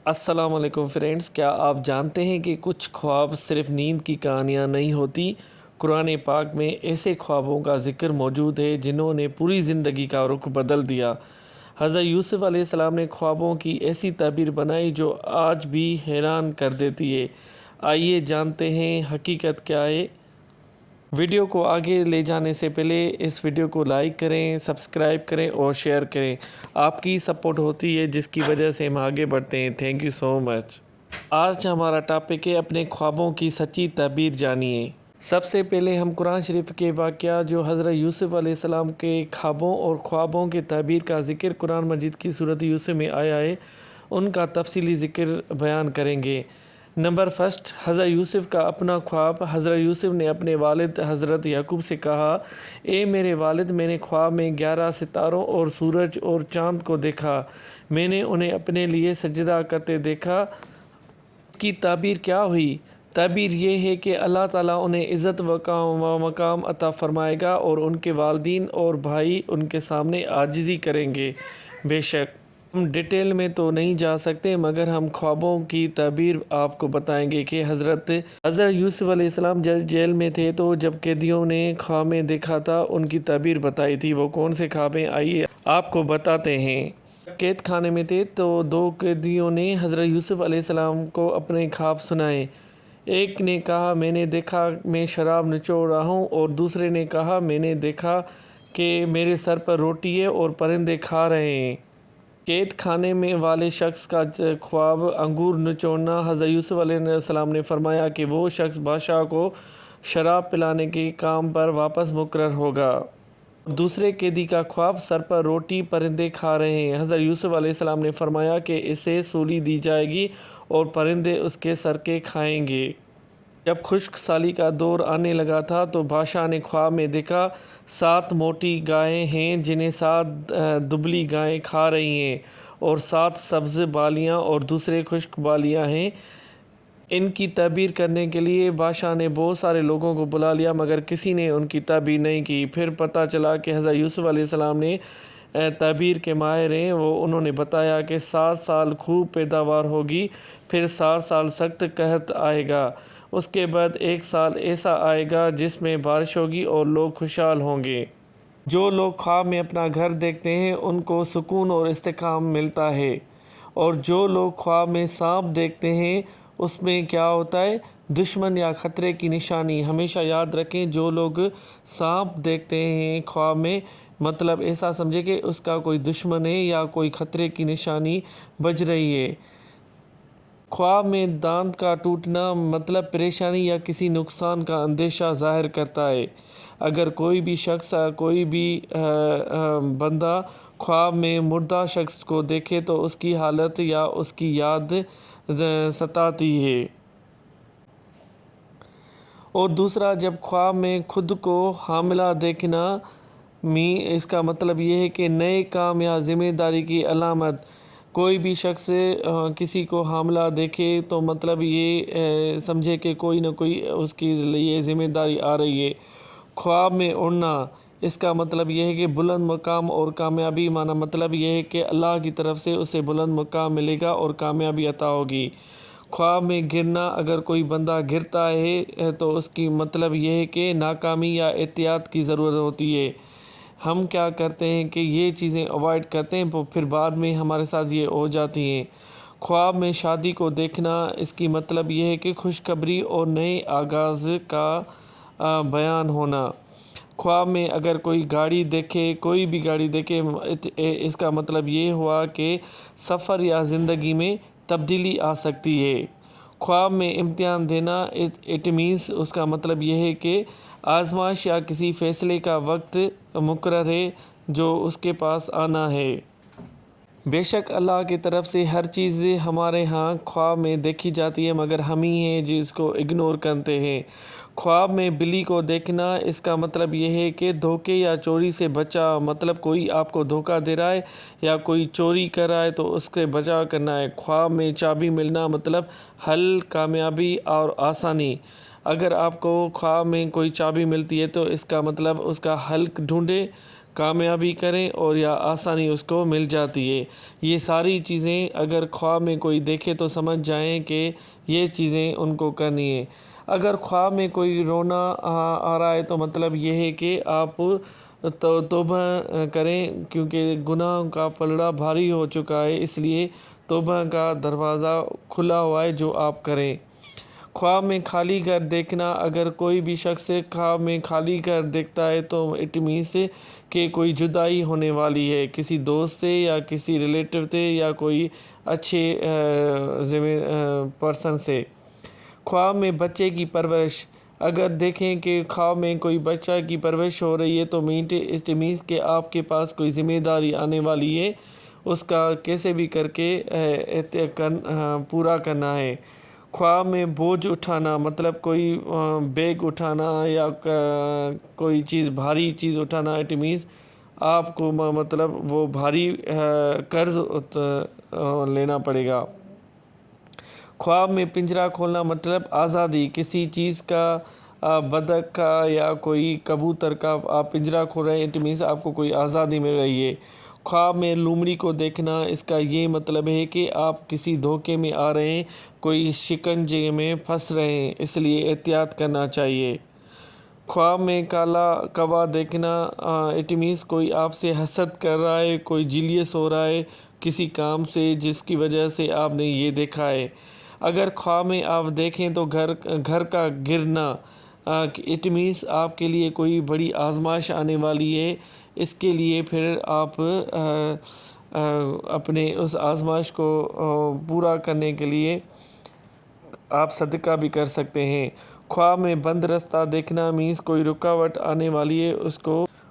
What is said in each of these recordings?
السلام علیکم فرینڈز، کیا آپ جانتے ہیں کہ کچھ خواب صرف نیند کی کہانیاں نہیں ہوتی؟ قرآن پاک میں ایسے خوابوں کا ذکر موجود ہے جنہوں نے پوری زندگی کا رخ بدل دیا۔ حضرت یوسف علیہ السلام نے خوابوں کی ایسی تعبیر بنائی جو آج بھی حیران کر دیتی ہے۔ آئیے جانتے ہیں حقیقت کیا ہے۔ ویڈیو کو آگے لے جانے سے پہلے اس ویڈیو کو لائک کریں، سبسکرائب کریں اور شیئر کریں۔ آپ کی سپورٹ ہوتی ہے جس کی وجہ سے ہم آگے بڑھتے ہیں۔ تھینک یو سو مچ۔ آج ہمارا ٹاپک ہے اپنے خوابوں کی سچی تعبیر جانیے۔ سب سے پہلے ہم قرآن شریف کے واقعہ جو حضرت یوسف علیہ السلام کے خوابوں اور خوابوں کے تعبیر کا ذکر قرآن مجید کی سورۃ یوسف میں آیا ہے، ان کا تفصیلی ذکر بیان کریں گے۔ نمبر فرسٹ، حضرت یوسف کا اپنا خواب۔ حضرت یوسف نے اپنے والد حضرت یعقوب سے کہا، اے میرے والد، میں نے خواب میں 11 ستاروں اور سورج اور چاند کو دیکھا۔ میں نے انہیں اپنے لیے سجدہ کرتے دیکھا۔ اس کی تعبیر کیا ہوئی؟ تعبیر یہ ہے کہ اللہ تعالیٰ انہیں عزت و مقام عطا فرمائے گا اور ان کے والدین اور بھائی ان کے سامنے عاجزی کریں گے۔ بے شک ہم ڈیٹیل میں تو نہیں جا سکتے، مگر ہم خوابوں کی تعبیر آپ کو بتائیں گے کہ حضرت یوسف علیہ السلام جیل میں تھے تو جب قیدیوں نے خواب میں دیکھا تھا ان کی تعبیر بتائی تھی۔ وہ کون سے خواب ہیں آئیے آپ کو بتاتے ہیں۔ قید خانے میں تھے تو 2 قیدیوں نے حضرت یوسف علیہ السلام کو اپنے خواب سنائے۔ ایک نے کہا، میں نے دیکھا میں شراب نچوڑ رہا ہوں، اور دوسرے نے کہا، میں نے دیکھا کہ میرے سر پر روٹی ہے اور پرندے کھا رہے ہیں۔ قید خانے میں والے شخص کا خواب انگور نچوڑنا۔ حضرت یوسف علیہ السلام نے فرمایا کہ وہ شخص بادشاہ کو شراب پلانے کے کام پر واپس مقرر ہوگا۔ دوسرے قیدی کا خواب سر پر روٹی، پرندے کھا رہے ہیں۔ حضرت یوسف علیہ السلام نے فرمایا کہ اسے سولی دی جائے گی اور پرندے اس کے سر کے کھائیں گے۔ جب خشک سالی کا دور آنے لگا تھا تو بادشاہ نے خواب میں دیکھا 7 موٹی گائیں ہیں جنہیں 7 دبلی گائیں کھا رہی ہیں، اور 7 سبز بالیاں اور دوسرے خشک بالیاں ہیں۔ ان کی تعبیر کرنے کے لیے بادشاہ نے بہت سارے لوگوں کو بلا لیا، مگر کسی نے ان کی تعبیر نہیں کی۔ پھر پتہ چلا کہ حضرت یوسف علیہ السلام نے تعبیر کے ماہر ہیں۔ انہوں نے بتایا کہ 7 سال خوب پیداوار ہوگی، پھر 7 سال سخت قحط آئے گا، اس کے بعد 1 سال ایسا آئے گا جس میں بارش ہوگی اور لوگ خوشحال ہوں گے۔ جو لوگ خواب میں اپنا گھر دیکھتے ہیں ان کو سکون اور استحکام ملتا ہے، اور جو لوگ خواب میں سانپ دیکھتے ہیں اس میں کیا ہوتا ہے؟ دشمن یا خطرے کی نشانی۔ ہمیشہ یاد رکھیں، جو لوگ سانپ دیکھتے ہیں خواب میں، مطلب ایسا سمجھے کہ اس کا کوئی دشمن ہے یا کوئی خطرے کی نشانی بج رہی ہے۔ خواب میں دانت کا ٹوٹنا مطلب پریشانی یا کسی نقصان کا اندیشہ ظاہر کرتا ہے۔ اگر کوئی بھی شخص، کوئی بھی بندہ خواب میں مردہ شخص کو دیکھے تو اس کی حالت یا اس کی یاد ستاتی ہے۔ اور دوسرا، جب خواب میں خود کو حاملہ دیکھنا، اس کا مطلب یہ ہے کہ نئے کام یا ذمہ داری کی علامت۔ کوئی بھی شخص کسی کو حاملہ دیکھے تو مطلب یہ سمجھے کہ کوئی نہ کوئی اس کے لیے ذمہ داری آ رہی ہے۔ خواب میں اڑنا، اس کا مطلب یہ ہے کہ بلند مقام اور کامیابی۔ مطلب یہ ہے کہ اللہ کی طرف سے اسے بلند مقام ملے گا اور کامیابی عطا ہوگی۔ خواب میں گرنا، اگر کوئی بندہ گرتا ہے تو اس کی مطلب یہ ہے کہ ناکامی یا احتیاط کی ضرورت ہوتی ہے۔ ہم کیا کرتے ہیں کہ یہ چیزیں اوائڈ کرتے ہیں، پھر بعد میں ہمارے ساتھ یہ ہو جاتی ہیں۔ خواب میں شادی کو دیکھنا، اس کی مطلب یہ ہے کہ خوشخبری اور نئے آغاز کا بیان ہونا۔ خواب میں اگر کوئی گاڑی دیکھے، کوئی بھی گاڑی دیکھے، اس کا مطلب یہ ہوا کہ سفر یا زندگی میں تبدیلی آ سکتی ہے۔ خواب میں امتحان دینا، اٹ مینس، اس کا مطلب یہ ہے کہ آزمائش یا کسی فیصلے کا وقت مقرر ہے جو اس کے پاس آنا ہے۔ بے شک اللہ کی طرف سے ہر چیز ہمارے ہاں خواب میں دیکھی جاتی ہے، مگر ہم ہی ہیں جس کو اگنور کرتے ہیں۔ خواب میں بلی کو دیکھنا، اس کا مطلب یہ ہے کہ دھوکے یا چوری سے بچا، مطلب کوئی آپ کو دھوکہ دے رہا ہے یا کوئی چوری کر رہا ہے تو اس سے بچا کرنا ہے۔ خواب میں چابی ملنا، مطلب حل، کامیابی اور آسانی۔ اگر آپ کو خواب میں کوئی چابی ملتی ہے تو اس کا مطلب اس کا حل ڈھونڈے، کامیابی کریں اور یا آسانی اس کو مل جاتی ہے۔ یہ ساری چیزیں اگر خواب میں کوئی دیکھے تو سمجھ جائیں کہ یہ چیزیں ان کو کرنی ہے۔ اگر خواب میں کوئی رونا آ رہا ہے تو مطلب یہ ہے کہ آپ توبہ کریں، کیونکہ گناہ کا پلڑا بھاری ہو چکا ہے، اس لیے توبہ کا دروازہ کھلا ہوا ہے جو آپ کریں۔ خواب میں خالی گھر دیکھنا، اگر کوئی بھی شخص خواب میں خالی گھر دیکھتا ہے تو اٹ مینس کہ کوئی جدائی ہونے والی ہے کسی دوست سے یا کسی ریلیٹیو سے یا کوئی اچھے پرسن سے۔ خواب میں بچے کی پرورش، اگر دیکھیں کہ خواب میں کوئی بچہ کی پرورش ہو رہی ہے تو اٹ مینس کہ آپ کے پاس کوئی ذمہ داری آنے والی ہے، اس کا کیسے بھی کر کے پورا کرنا ہے۔ خواب میں بوجھ اٹھانا، مطلب کوئی بیگ اٹھانا یا کوئی چیز بھاری چیز اٹھانا، اٹ مینس آپ کو مطلب وہ بھاری قرض لینا پڑے گا۔ خواب میں پنجرہ کھولنا مطلب آزادی، کسی چیز کا بطخ کا یا کوئی کبوتر کا آپ پنجرہ کھول رہے ہیں، اٹ مینس آپ کو کوئی آزادی مل رہی ہے۔ خواب میں لومڑی کو دیکھنا، اس کا یہ مطلب ہے کہ آپ کسی دھوکے میں آ رہے ہیں، کوئی شکنجے میں پھنس رہے ہیں، اس لیے احتیاط کرنا چاہیے۔ خواب میں کالا کوا دیکھنا، اٹ مینس کوئی آپ سے حسد کر رہا ہے، کوئی جیلیس ہو رہا ہے کسی کام سے جس کی وجہ سے آپ نے یہ دیکھا ہے۔ اگر خواب میں آپ دیکھیں تو گھر کا گرنا، اٹ مینس آپ کے لیے کوئی بڑی آزمائش آنے والی ہے، اس کے لیے پھر آپ اپنے اس آزمائش کو پورا کرنے کے لیے آپ صدقہ بھی کر سکتے ہیں۔ خواب میں بند راستہ دیکھنا مینس کوئی رکاوٹ آنے والی ہے،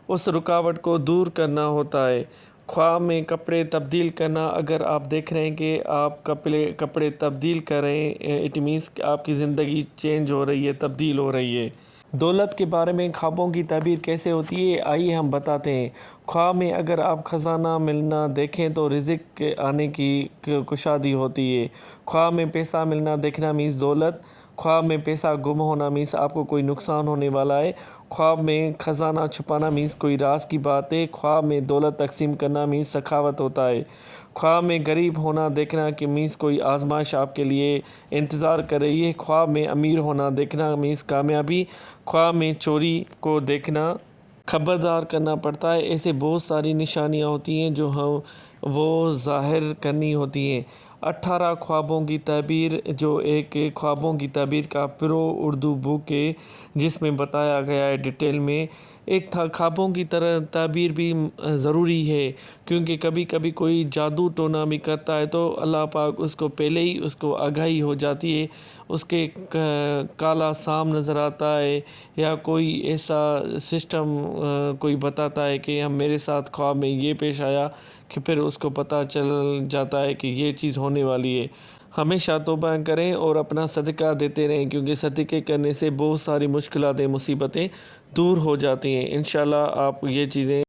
اس رکاوٹ کو دور کرنا ہوتا ہے۔ خواب میں کپڑے تبدیل کرنا، اگر آپ دیکھ رہے ہیں کہ آپ کپڑے تبدیل کر رہے ہیں، اٹ مینس کہ آپ کی زندگی چینج ہو رہی ہے، تبدیل ہو رہی ہے۔ دولت کے بارے میں خوابوں کی تعبیر کیسے ہوتی ہے، آئیے ہم بتاتے ہیں۔ خواب میں اگر آپ خزانہ ملنا دیکھیں تو رزق کے آنے کی کشادی ہوتی ہے۔ خواب میں پیسہ ملنا دیکھنا مینس دولت۔ خواب میں پیسہ گم ہونا مینس آپ کو کوئی نقصان ہونے والا ہے۔ خواب میں خزانہ چھپانا مینس کوئی راز کی بات ہے۔ خواب میں دولت تقسیم کرنا مینس سخاوت ہوتا ہے۔ خواب میں غریب ہونا دیکھنا کہ مینس کوئی آزمائش آپ کے لیے انتظار کر رہی ہے۔ خواب میں امیر ہونا دیکھنا مینس کامیابی۔ خواب میں چوری کو دیکھنا خبردار کرنا پڑتا ہے۔ ایسے بہت ساری نشانیاں ہوتی ہیں جو وہ ظاہر کرنی ہوتی ہیں۔ 18 خوابوں کی تعبیر، جو ایک خوابوں کی تعبیر کا پرو اردو بک ہے جس میں بتایا گیا ہے ڈیٹیل میں۔ ایک خوابوں کی طرح تعبیر بھی ضروری ہے، کیونکہ کبھی کبھی کوئی جادو ٹونا بھی کرتا ہے تو اللہ پاک اس کو پہلے ہی اس کو آگاہی ہو جاتی ہے، اس کے کالا سام نظر آتا ہے یا کوئی ایسا سسٹم کوئی بتاتا ہے کہ میرے ساتھ خواب میں یہ پیش آیا، کہ پھر اس کو پتہ چل جاتا ہے کہ یہ چیز ہونے والی ہے۔ ہمیشہ توبہ کریں اور اپنا صدقہ دیتے رہیں، کیونکہ صدقے کرنے سے بہت ساری مشکلاتیں مصیبتیں دور ہو جاتی ہیں۔ انشاءاللہ آپ یہ چیزیں